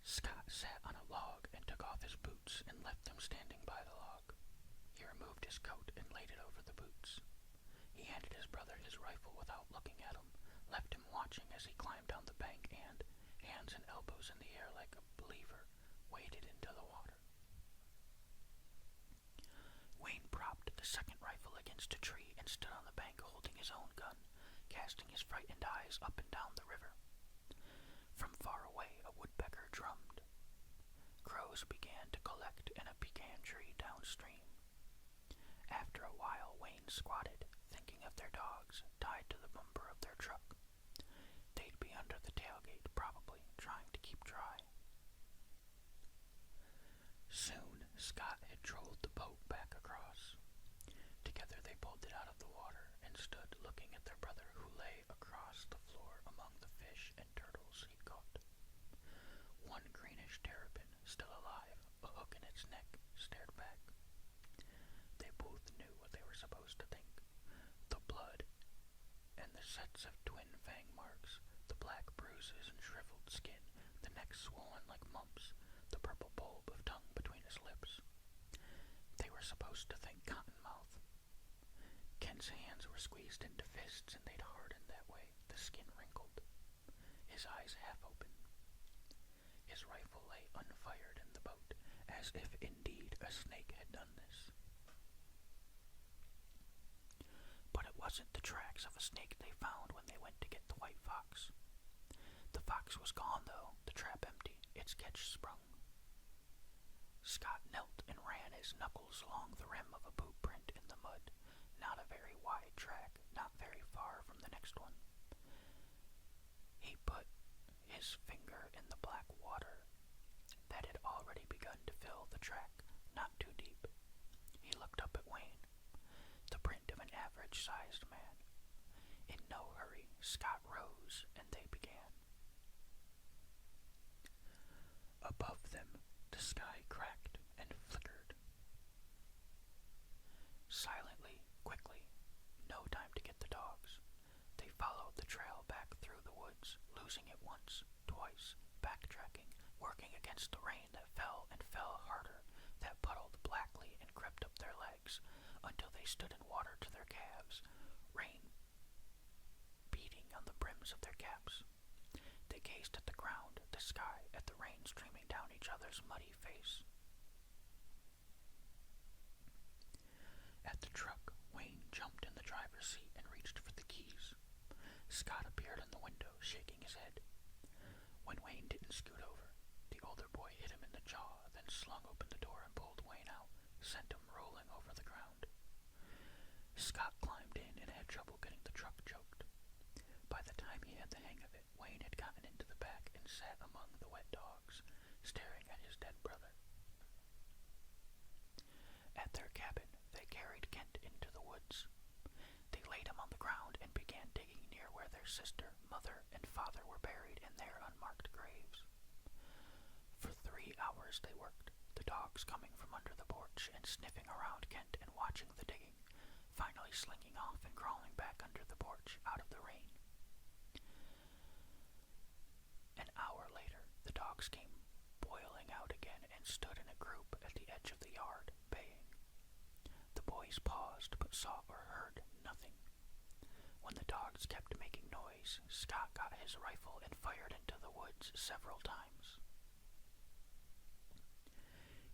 Scott sat on a log and took off his boots and left them standing by the log. He removed his coat and laid it over the boots. He handed his brother his rifle without looking at him, left him watching as he climbed down the bank and, hands and elbows in the air like a believer, waded into the water. Wayne propped the second rifle against a tree and stood on the bank holding his own gun, casting his frightened eyes up and down the river. From far away, a woodpecker drummed. Crows began to collect in a pecan tree downstream. After a while, Wayne squatted, thinking of their dogs, tied to the bumper of their truck. They'd be under the tailgate, probably, trying to keep dry. Soon, Scott had trolled the boat back across. Together they pulled it out of the water and stood looking at their brother, who lay across the floor among the fish and turtles he'd caught. One greenish terrapin, still alive, a hook in its neck, stared back. They both knew what they were supposed to think. The blood and the sets of twin fang marks, the black bruises and shriveled skin, the neck swollen like mumps, the purple bulb of tongue between his lips. They were supposed to think cottonmouth. Kent's hands were squeezed into fists and they'd hardened his eyes half open. His rifle lay unfired in the boat, as if indeed a snake had done this. But it wasn't the tracks of a snake they found when they went to get the white fox. The fox was gone, though, the trap empty, its catch sprung. Scott knelt and ran his knuckles along the rim of a boot print in the mud, not a very wide track, not very far from the next one. He put his finger in the black water that had already begun to fill the track, not too deep. He looked up at Wayne, the print of an average-sized man. In no hurry, Scott rose, and they began. Above them, the sky cracked and flickered. Silently, quickly, no time to get the dogs. They followed the trail back through the woods, losing it once, twice, backtracking, working against the rain that fell and fell harder, that puddled blackly and crept up their legs, until they stood in water to their calves, rain beating on the brims of their caps. They gazed at the ground, the sky, at the rain streaming down each other's muddy face. At the truck, Wayne jumped in the driver's seat and reached for the keys. Scott appeared in the window, shaking his head. When Wayne didn't scoot over, the older boy hit him in the jaw, then slung open the door and pulled Wayne out, sent him rolling over the ground. Scott climbed in and had trouble getting the truck choked. By the time he had the hang of it, Wayne had gotten into the back and sat among the wet dogs, staring at his dead brother. At their cabin, they carried Kent into the woods. They laid him on the ground and began digging near where their sister, mother, and father were buried in their unmarked graves. For 3 hours they worked, the dogs coming from under the porch and sniffing around Kent and watching the digging, finally slinking off and crawling back under the porch out of the rain. An hour later, the dogs came boiling out again and stood in a group at the edge of the yard, baying. The boys paused but saw or heard nothing. When the dogs kept making noise, Scott got his rifle and fired into the woods several times.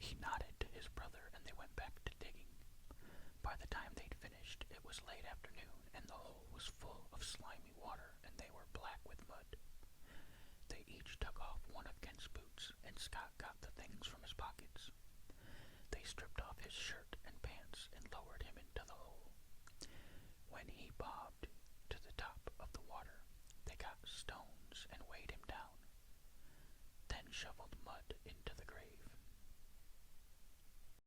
He nodded to his brother and they went back to digging. By the time they'd finished, it was late afternoon and the hole was full of slimy water and they were black with mud. They each took off one of Kent's boots and Scott got